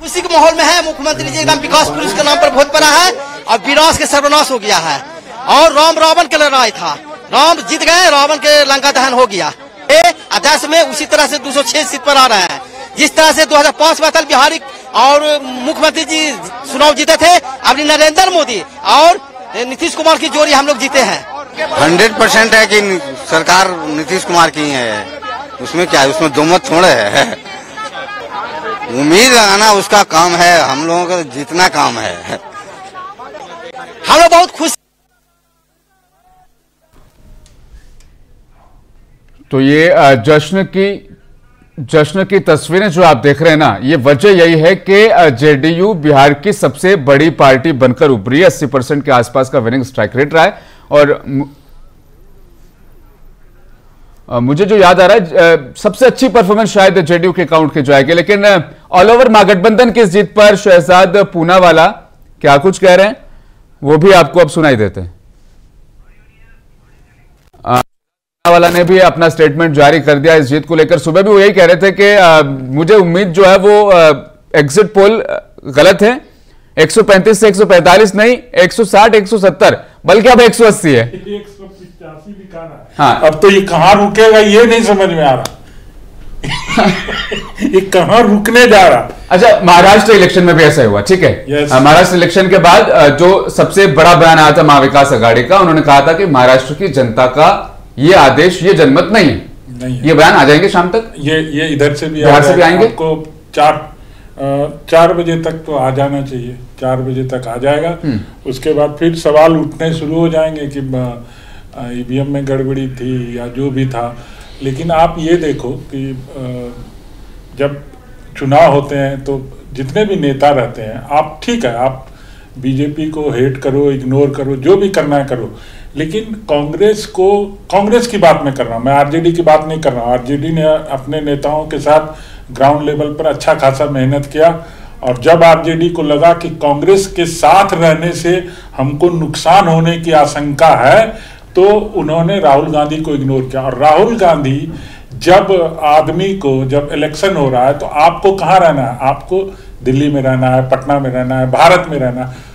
उसी के माहौल में है। मुख्यमंत्री जी एकदम विकास पुरुष के नाम पर वोट पड़ा है, और विनाश के सर्वनाश हो गया है। और राम रावण के लड़ाई था, राम जीत गए, रावण के लंका दहन हो गया। अध्यक्ष में उसी तरह से 206 सीट पर आ रहे हैं। जिस तरह से 2005 में अटल बिहारी और मुख्यमंत्री जी चुनाव जीते थे, अभी नरेंद्र मोदी और नीतीश कुमार की जोड़ी हम लोग जीते हैं। 100% है कि सरकार नीतीश कुमार की है, उसमें क्या है, उसमें दो मत थोड़े है। उम्मीद लगाना उसका काम है, हम लोगों का जितना काम है। हम लोग बहुत खुश। तो ये जश्न की तस्वीरें जो आप देख रहे हैं ना, ये वजह यही है कि JDU बिहार की सबसे बड़ी पार्टी बनकर उभरी है। 80% के आसपास का विनिंग स्ट्राइक रेट रहा है। और मुझे जो याद आ रहा है, सबसे अच्छी परफॉर्मेंस शायद JDU के अकाउंट की जाएगी। लेकिन ऑल ओवर महागठबंधन की इस जीत पर शहजाद पूनावाला क्या कुछ कह रहे हैं, वो भी आपको अब सुनाई देते हैं। पूनावाला ने भी अपना स्टेटमेंट जारी कर दिया इस जीत को लेकर। सुबह भी वो यही कह रहे थे कि मुझे उम्मीद जो है वो एग्जिट पोल गलत है। 135 से 145 नहीं, 160 170 बल्कि अब 180 है। 185 दिखा रहा है। हाँ। अब तो ये कहां रुकेगा ये नहीं समझ में आ रहा। ये कहां रुकने जा रहा। अच्छा, महाराष्ट्र इलेक्शन में भी ऐसा हुआ, ठीक है। Yes. महाराष्ट्र इलेक्शन के बाद जो सबसे बड़ा बयान आया था महाविकास आघाड़ी का, उन्होंने कहा था कि महाराष्ट्र की जनता का ये आदेश, ये जनमत नहीं है। ये बयान आ जाएंगे शाम तक, ये इधर से भी आएंगे। आपको 4 बजे तक तो आ जाना चाहिए, 4 बजे तक आ जाएगा। उसके बाद फिर सवाल उठने शुरू हो जाएंगे कि ईवीएम में गड़बड़ी थी या जो भी था। लेकिन आप ये देखो कि जब चुनाव होते हैं तो जितने भी नेता रहते हैं, आप ठीक है, आप बीजेपी को हेट करो, इग्नोर करो, जो भी करना है करो, लेकिन कांग्रेस की बात मैं कर रहा हूँ, मैं आरजेडी की बात नहीं कर रहा हूँ। आरजेडी ने अपने नेताओं के साथ ग्राउंड लेवल पर अच्छा खासा मेहनत किया, और जब आरजेडी को लगा कि कांग्रेस के साथ रहने से हमको नुकसान होने की आशंका है, तो उन्होंने राहुल गांधी को इग्नोर किया। और राहुल गांधी जब जब इलेक्शन हो रहा है तो आपको कहाँ रहना है? आपको दिल्ली में रहना है, पटना में रहना है, भारत में रहना है।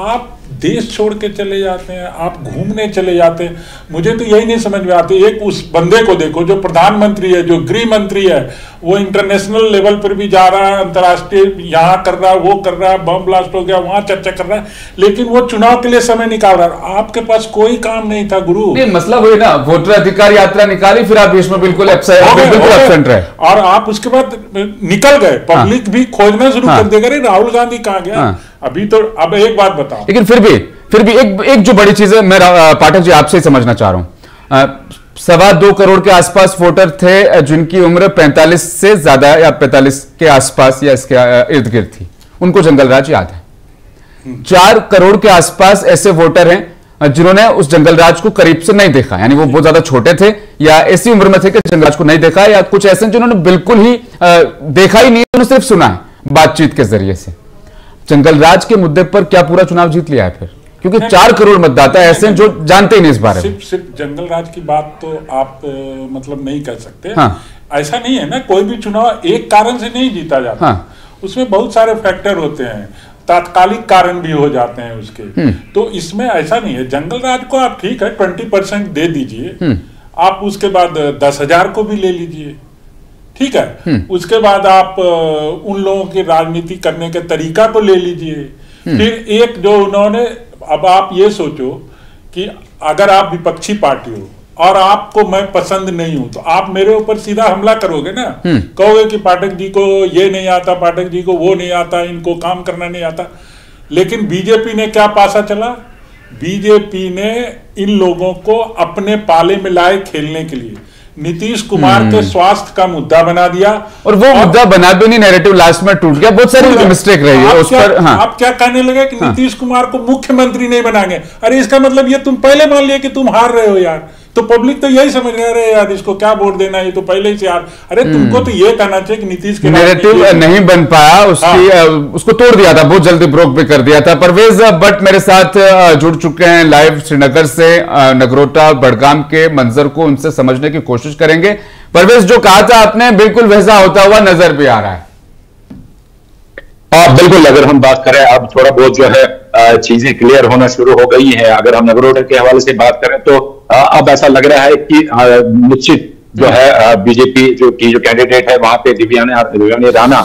आप देश छोड़ के चले जाते हैं, आप घूमने चले जाते हैं। मुझे तो यही नहीं समझ में आती। एक उस बंदे को देखो जो प्रधानमंत्री है, जो गृह मंत्री है, वो इंटरनेशनल लेवल पर भी जा रहा है, अंतर्राष्ट्रीय यहाँ कर रहा है, वो कर रहा है, बम ब्लास्ट हो गया वहां चर्चा कर रहा है, लेकिन वो चुनाव के लिए समय निकाल रहा है। आपके पास कोई काम नहीं था गुरु। नहीं, मसला वही ना, वोटर अधिकार यात्रा निकाली, फिर आप इसमें बिल्कुल एब्सेंट रहे और आप उसके बाद निकल गए। पब्लिक भी खोजना शुरू कर देगा, राहुल गांधी कहाँ गया अभी। तो अब एक बात बताओ, लेकिन फिर भी एक जो बड़ी चीज है, मैं पाठक जी आपसे ही समझना चाह रहा हूं। 2.25 करोड़ के आसपास वोटर थे जिनकी उम्र 45 से ज्यादा या 45 के आसपास या इसके इर्द गिर्द थी, उनको जंगल राज याद है। 4 करोड़ के आसपास ऐसे वोटर हैं जिन्होंने उस जंगल राज को करीब से नहीं देखा, यानी वो बहुत ज्यादा छोटे थे या ऐसी उम्र में थे कि जंगल राज को नहीं देखा, या कुछ ऐसे जिन्होंने बिल्कुल ही देखा ही नहीं, उन्होंने सिर्फ सुना है बातचीत के जरिए से। जंगल राज के मुद्दे पर क्या पूरा चुनाव जीत लिया है फिर? क्योंकि 4 करोड़ मतदाता ऐसे हैं जो जानते ही नहीं इस बारे में। सिर्फ जंगल राज की बात तो आप मतलब नहीं कर सकते। हाँ। ऐसा नहीं है ना, कोई भी चुनाव एक कारण से नहीं जीता जाता। हाँ। उसमें बहुत सारे फैक्टर होते हैं, तात्कालिक कारण भी हो जाते हैं उसके। तो इसमें ऐसा नहीं है। जंगल राज को आप ठीक है 20% दे दीजिए, आप उसके बाद 10,000 को भी ले लीजिए, ठीक है। उसके बाद आप उन लोगों की राजनीति करने के तरीका को ले लीजिए। फिर एक जो उन्होंने, अब आप ये सोचो कि अगर आप विपक्षी पार्टी हो और आपको मैं पसंद नहीं हूं, तो आप मेरे ऊपर सीधा हमला करोगे ना, कहोगे कि पाठक जी को ये नहीं आता, पाठक जी को वो नहीं आता, इनको काम करना नहीं आता। लेकिन बीजेपी ने क्या पासा चला? बीजेपी ने इन लोगों को अपने पाले में लाए खेलने के लिए। नीतीश कुमार के स्वास्थ्य का मुद्दा बना दिया, और वो मुद्दा बना भी नहीं, नैरेटिव लास्ट में टूट गया। बहुत सारी मिस्टेक रही है उस पर। हाँ। आप क्या कहने लगे कि नीतीश कुमार को मुख्यमंत्री नहीं बनाएंगे? अरे इसका मतलब ये तुम पहले मान लिया कि तुम हार रहे हो यार। तो पब्लिक तो यही समझ रहे यार, इसको क्या वोट देना है, ये तो पहले ही से यार। अरे तुमको तो ये कहना चाहिए कि नीतीश के नैरेटिव नहीं बन पाया, उसको तोड़ दिया था, बहुत जल्दी ब्रोक भी कर दिया था। परवेज भट्ट मेरे साथ जुड़ चुके हैं लाइव श्रीनगर से। नगरोटा बड़गाम के मंजर को उनसे समझने की कोशिश करेंगे। परवेज, जो कहा था आपने बिल्कुल वैसा होता हुआ नजर भी आ रहा है। बिल्कुल, अगर हम बात करें अब थोड़ा बहुत जो है चीजें क्लियर होना शुरू हो गई हैं। अगर हम नगरोटा के हवाले से बात करें तो अब ऐसा लग रहा है कि निश्चित जो है बीजेपी जो कैंडिडेट है वहां पे दिव्यानी राणा,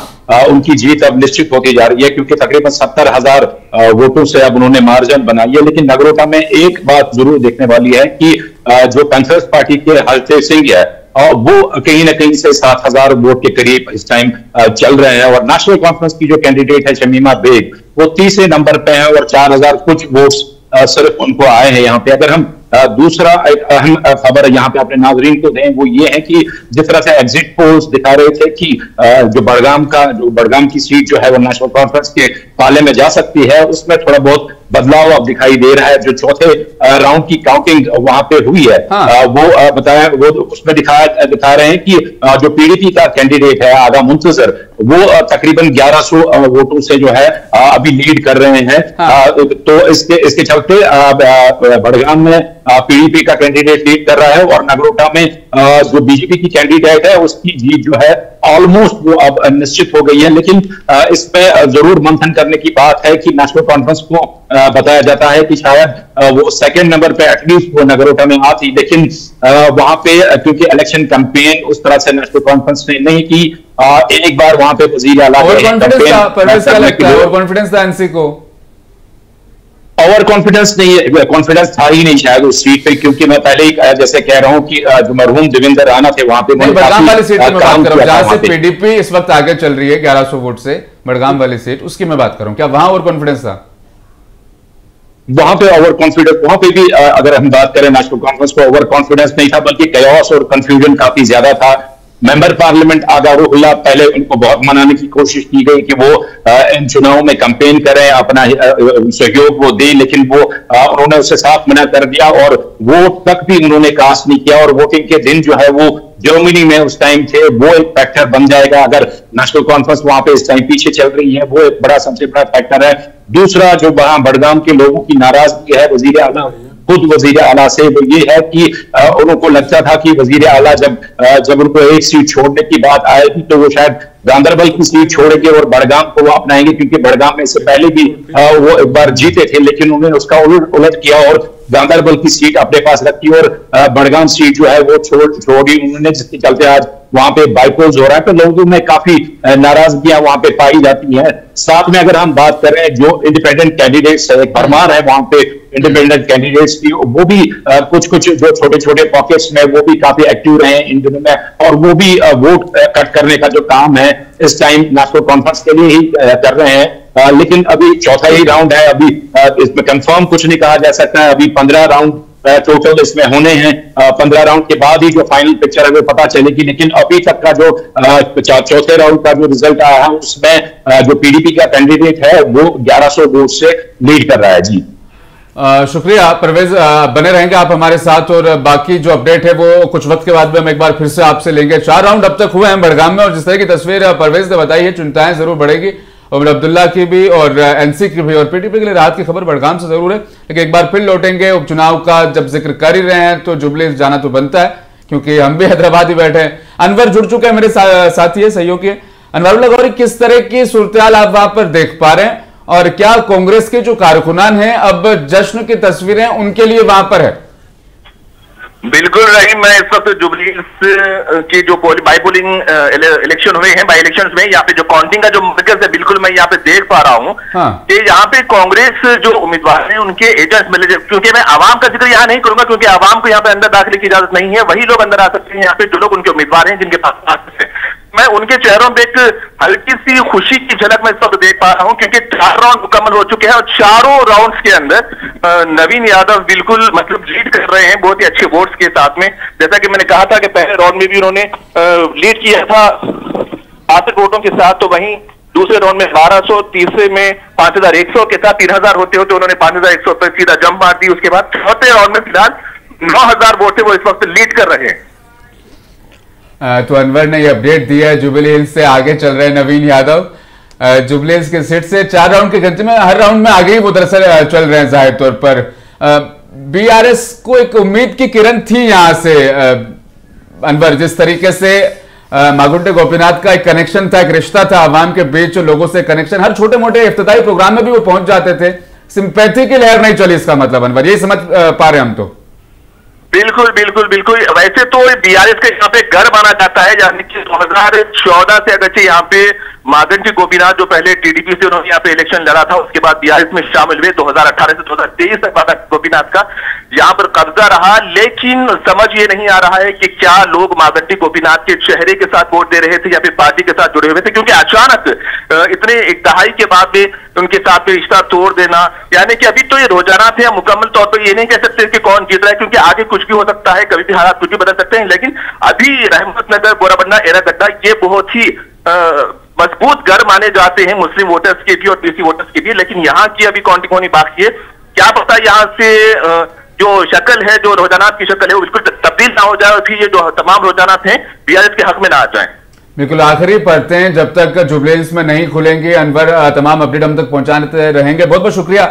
उनकी जीत अब निश्चित होती जा रही है, क्योंकि तकरीबन 70,000 वोटों से अब उन्होंने मार्जिन बनाई है। लेकिन नगरोटा में एक बात जरूर देखने वाली है कि जो पैंथर्स पार्टी के हरदेव सिंह है, वो कहीं ना कहीं से 7,000 वोट के करीब इस टाइम चल रहे हैं। और नेशनल कॉन्फ्रेंस की जो कैंडिडेट है शमीमा बेग, वो 30वें नंबर पे है और 4,000 कुछ वोट्स सिर्फ उनको आए हैं यहाँ पे। अगर हम दूसरा एक अहम खबर यहाँ पे अपने नाजरीन को दें, वो ये है कि जिस तरह से एग्जिट पोल्स दिखा रहे थे कि जो बड़गाम की सीट जो है वो नेशनल कॉन्फ्रेंस के पाले में जा सकती है, उसमें थोड़ा बहुत बदलाव अब दिखाई दे रहा है। जो चौथे राउंड की काउंटिंग वहां पे हुई है, वो उसमें दिखा रहे हैं कि जो पीडीपी का कैंडिडेट है आगा मुंतजर, वो तकरीबन 1100 वोटों से जो है अभी लीड कर रहे हैं। तो इसके चलते बड़गाम में पीडीपी का कैंडिडेट लीड कर रहा है, और नगरोटा में जो बीजेपी की कैंडिडेट है उसकी जीत जो है ऑलमोस्ट वो अब निश्चित हो गई है। लेकिन इसमें जरूर मंथन करने की बात है कि नेशनल कॉन्फ्रेंस को बताया जाता है कि शायद वो सेकंड नंबर पे एटलीस्ट वो नगरोटा में आती, लेकिन वहां पे क्योंकि इलेक्शन कैंपेन उस तरह से नेशनल कॉन्फ्रेंस ने नहीं की, एक बार वहां पे वजीर आला कॉन्फिडेंस था एनसी को, ओवर कॉन्फिडेंस नहीं, कॉन्फिडेंस था ही नहीं शायद उस सीट पे, क्योंकि मैं पहले ही जैसे कह रहा हूं कि जो मरहूम देवेंद्र राणा थे वहां पे बड़गाम वाली सीट की मैं बात कर रहा हूं, जहां से पीडीपी इस वक्त आगे चल रही है 1100 वोट से, बड़गाम वाली सीट उसकी मैं बात कर रहा हूं, क्या वहां ओवर कॉन्फिडेंस था? वहां पे ओवर कॉन्फिडेंस, वहां पे भी अगर हम बात करें नेशनल कॉन्फ्रेंस को, ओवर कॉन्फिडेंस नहीं था, बल्कि कयास और कंफ्यूजन काफी ज्यादा था। मेंबर पार्लियामेंट आगा रुहुल्लाह, पहले उनको बहुत मनाने की कोशिश की गई कि वो इन चुनावों में कैंपेन करें, अपना सहयोग वो दें, लेकिन वो उन्होंने उसे साफ मना कर दिया और वोट तक भी उन्होंने कास्ट नहीं किया। और वोटिंग के दिन जो है वो जर्मनी में उस टाइम थे, वो एक फैक्टर बन जाएगा। अगर नेशनल कॉन्फ्रेंस वहां पे इस टाइम पीछे चल रही है, वो एक बड़ा सबसे बड़ा फैक्टर है। दूसरा जो वहां बड़गाम के लोगों की नाराजगी है वजीर आला, खुद वजीर आला से, वो ये है कि उनको लगता था कि वजीर आला जब उनको एक सीट छोड़ने की बात आएगी तो वो शायद गांधरबल की सीट छोड़ेंगे और बड़गाम को वो अपनाएंगे, क्योंकि बड़गाम में इससे पहले भी वो एक बार जीते थे, लेकिन उन्होंने उसका उलट किया और गांधरबल की सीट अपने पास रखी और बड़गाम सीट जो है वो छोड़ी उन्होंने, जिसके चलते आज वहां पे बाइपोल्स हो रहा है। तो लोगों में काफी नाराजगियां वहां पे पाई जाती हैं। साथ में अगर हम बात करें जो इंडिपेंडेंट कैंडिडेट्स है, भरमार है वहां पे इंडिपेंडेंट कैंडिडेट्स की, वो भी कुछ जो छोटे छोटे पॉकेट्स में वो भी काफी एक्टिव रहे हैं इन दिनों में, और वो भी वोट कट करने का जो काम है इस टाइम नेशनल कॉन्फ्रेंस के लिए ही कर रहे हैं। लेकिन अभी चौथा ही राउंड है, अभी इसमें कंफर्म कुछ नहीं कहा जा सकता है। अभी 15 राउंड टोटल इसमें होने हैं, 15 राउंड के बाद ही जो फाइनल पिक्चर है वो पता चलेगी। लेकिन अभी तक का जो चौथे राउंड का जो रिजल्ट आया है उसमें जो पीडीपी का कैंडिडेट है वो 1100 वोट से लीड कर रहा है। जी शुक्रिया परवेज, बने रहेंगे आप हमारे साथ, और बाकी जो अपडेट है वो कुछ वक्त के बाद भी हम एक बार फिर से आपसे लेंगे। 4 राउंड अब तक हुए हैं बड़गाम में, और जिस तरह की तस्वीर परवेज ने बताई है, चिंताएं जरूर बढ़ेगी उमर अब्दुल्ला की भी और एनसी की भी, और पीडीपी के लिए राहत की खबर बड़गाम से जरूर है। लेकिन एक बार फिर लौटेंगे उपचुनाव का, जब जिक्र कर ही रहे हैं तो जुबली जाना तो बनता है, क्योंकि हम भी हैदराबाद ही बैठे हैं। अनवर जुड़ चुके हैं मेरे साथी है, सहयोगी है। अनवरुल्लाह गौरी, किस तरह की सूरत-ए-हाल आप वहां पर देख पा रहे हैं, और क्या कांग्रेस के जो कारकुनान हैं अब जश्न की तस्वीरें उनके लिए वहां पर है? बिल्कुल रहीम, मैं इस वक्त जुबली की जो बाई पोलिंग इलेक्शन हुए हैं, बाई इलेक्शंस में यहाँ पे जो काउंटिंग का जो मरकज है, बिल्कुल मैं यहाँ पे देख पा रहा हूँ कि यहाँ पे कांग्रेस जो उम्मीदवार हैं उनके एजेंट्स मिले, क्योंकि मैं आवाम का जिक्र यहाँ नहीं करूंगा क्योंकि आवाम को यहाँ पे अंदर दाखिले की इजाजत नहीं है, वही लोग अंदर आ सकते हैं यहाँ पे जो लोग उनके उम्मीदवार हैं जिनके पास है। मैं उनके चेहरों पे एक हल्की सी खुशी की झलक मैं इस वक्त देख पा रहा हूं, क्योंकि 4 राउंड मुकम्मल हो चुके हैं और चारों राउंड्स के अंदर नवीन यादव बिल्कुल मतलब लीड कर रहे हैं बहुत ही अच्छे वोट्स के साथ में। जैसा कि मैंने कहा था कि पहले राउंड में भी उन्होंने लीड किया था 62 वोटों के साथ, तो वहीं दूसरे राउंड में 1200, तीसरे में 5100 के साथ 3000 होते होते उन्होंने 5100 पर सीधा जंप मार दी। उसके बाद चौथे राउंड में फिलहाल 9000 वोट से वो इस वक्त लीड कर रहे हैं। तो अनवर ने ये अपडेट दिया है, जुबली हिल्स से आगे चल रहे नवीन यादव, जुबली हिल्स के सीट से 4 राउंड के गिनती में हर राउंड में आगे ही वो दरअसल चल रहे हैं जाहिर तौर पर। बीआरएस को एक उम्मीद की किरण थी यहां से अनवर, जिस तरीके से मागुंटे गोपीनाथ का एक कनेक्शन था, एक रिश्ता था आवाम के बीच, लोगों से कनेक्शन, हर छोटे मोटे इफ्तिताई प्रोग्राम में भी वो पहुंच जाते थे, सिंपैथी की लहर नहीं चली, इसका मतलब अनवर यही समझ पा रहे हम? तो बिल्कुल बिल्कुल बिल्कुल, वैसे तो बीआरएस का यहाँ पे घर माना जाता है, यानी कि 2014 से अगरचे यहाँ पे मागंटी गोपीनाथ जो पहले टीडीपी से उन्होंने यहाँ पे इलेक्शन लड़ा था, उसके बाद बीआरएस में शामिल हुए। 2018 से 2023 तक मागंटी गोपीनाथ का यहाँ पर कब्जा रहा, लेकिन समझ ये नहीं आ रहा है कि क्या लोग मागंटी गोपीनाथ के चेहरे के साथ वोट दे रहे थे या फिर पार्टी के साथ जुड़े हुए थे, क्योंकि अचानक इतने एक दहाई के बाद में उनके साथ में रिश्ता तोड़ देना, यानी कि अभी तो ये रोजाना थे, मुकम्मल तौर पर ये नहीं कह सकते कि कौन जीत रहा है, क्योंकि आगे कुछ भी हो सकता है, कभी भी हालात कुछ भी बदल सकते हैं। लेकिन अभी रहमतनगर, बोराबंडा, एरागड्डा ये बहुत ही मजबूत घर माने जाते हैं मुस्लिम वोटर्स के भी और बीसी वोटर्स के भी, लेकिन यहाँ की अभी काउंटिंग होनी बाकी है। क्या पता यहाँ से जो शक्ल है, जो रोजाना की शक्ल है, वो बिल्कुल तब्दील ना हो जाए और फिर ये जो तमाम रोजाना थे बीआरएस के हक में ना आ जाए। बिल्कुल आखिरी पढ़ते हैं, जब तक जुबली हिल्स में नहीं खुलेंगे अनवर तमाम अपडेट हम तक पहुंचाते रहेंगे। बहुत बहुत शुक्रिया,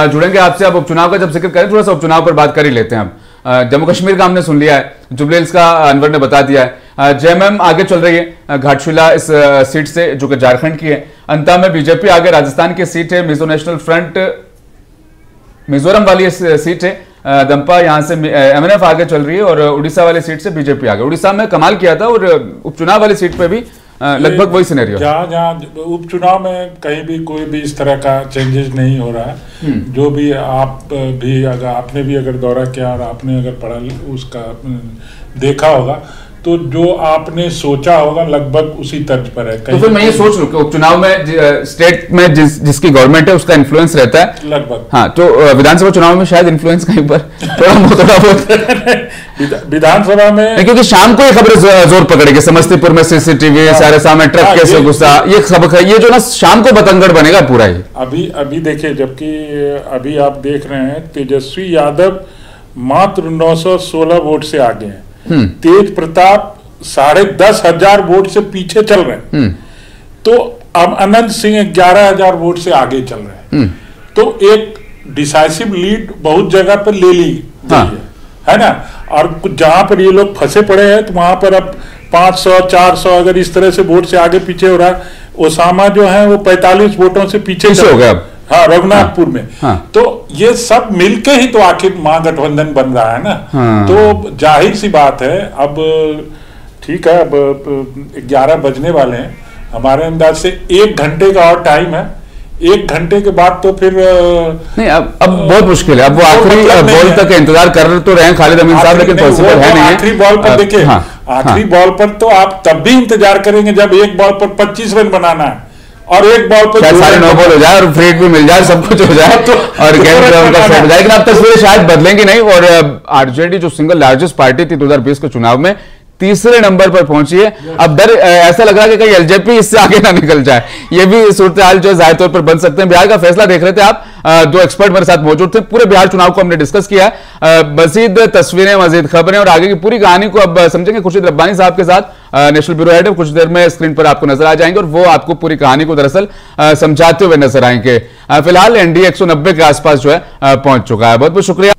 जुड़ेंगे आपसे। अब उपचुनाव का जब जिक्र करें, थोड़ा सा उपचुनाव पर बात कर ही लेते हैं हम। जम्मू कश्मीर का हमने सुन लिया है, जुबली हिल्स का अनवर ने बता दिया है। जेएमएम आगे चल रही है घाटशिला इस सीट से जो कि झारखंड की है। अंता में बीजेपी आगे राजस्थान की सीट है, मिजो नेशनल फ्रंट मिजोरम वाली सीट है, दंपा यहां से एमएनएफ आगे चल रही है और उड़ीसा वाली सीट से बीजेपी आगे। उड़ीसा में कमाल किया था और उपचुनाव वाली सीट पे भी लगभग वही सिनेरियो। जहाँ उपचुनाव में कहीं भी कोई भी इस तरह का चेंजेस नहीं हो रहा है। जो भी आप भी अगर आपने भी अगर दौरा किया और आपने अगर पढ़ा उसका देखा होगा तो जो आपने सोचा होगा लगभग उसी तर्ज पर है। तो फिर मैं ये सोच लूं कि उपचुनाव में स्टेट में जिसकी गवर्नमेंट है उसका इन्फ्लुएंस रहता है लगभग। हाँ, तो विधानसभा चुनाव में शायद इन्फ्लुएंस कहीं पर थोड़ा बहुत विधानसभा में, क्योंकि शाम को ये खबर जोर पकड़ेगी। समस्तीपुर में सीसीटीवी, सारेसा में ट्रक कैसे घुसा, ये सबक है, ये जो ना शाम को बतंगड़ बनेगा पूरा ही। अभी देखिए, जबकि अभी आप देख रहे हैं तेजस्वी यादव मात्र 916 वोट से आगे हैं। तेज प्रताप 10,500 वोट से पीछे चल रहे हैं। तो अब अनंत सिंह 11,000 वोट से आगे चल रहे हैं। तो एक डिसाइसिव लीड बहुत जगह पर ले ली है ना। और कुछ जहां पर ये लोग फंसे पड़े हैं तो वहां पर अब 500 400 अगर इस तरह से वोट से आगे पीछे हो रहा है। ओसामा जो है वो 45 वोटों से पीछे हो गया। हाँ, रघुनाथपुर में। तो ये सब मिलके ही तो आखिर महागठबंधन बन रहा है ना। तो जाहिर सी बात है, अब ठीक है, अब 11 बजने वाले हैं। हमारे अंदाज से 1 घंटे का और टाइम है। 1 घंटे के बाद तो फिर नहीं, अब बहुत मुश्किल है। अब वो आखिरी बॉल तक इंतजार कर तो रहे हैं खालिद अमीन साहब, लेकिन पॉसिबल है नहीं। आखिरी बॉल पर देखिए, आखिरी बॉल पर तो आप तब भी इंतजार करेंगे जब एक बॉल पर 25 रन बनाना है और एक बॉल पर सारे 9 बॉल हो जाए और फ्रीड भी मिल जाए, सब कुछ हो जाए और गेम उनका सेट हो जाए। लेकिन अब तस्वीरें शायद बदलेंगी नहीं और आरजेडी जो सिंगल लार्जेस्ट पार्टी थी 2020 के चुनाव में तीसरे नंबर पर पहुंची है। अब डर ऐसा लग रहा है कि कहीं एलजेपी इससे आगे ना निकल जाए। ये भी सूरत हाल जो जाहिर तौर पर बन सकते हैं। बिहार का फैसला देख रहे थे आप, 2 एक्सपर्ट मेरे साथ मौजूद थे। पूरे बिहार चुनाव को हमने डिस्कस किया, मजीद तस्वीरें, मजीद खबरें और आगे की पूरी कहानी को अब समझेंगे खुर्शीद रब्बानी साहब के साथ, नेशनल ब्यूरो हेड। कुछ देर में स्क्रीन पर आपको नजर आ जाएंगे और वो आपको पूरी कहानी को दरअसल समझाते हुए नजर आएंगे। फिलहाल एनडीए 190 के आसपास जो है पहुंच चुका है। बहुत बहुत शुक्रिया।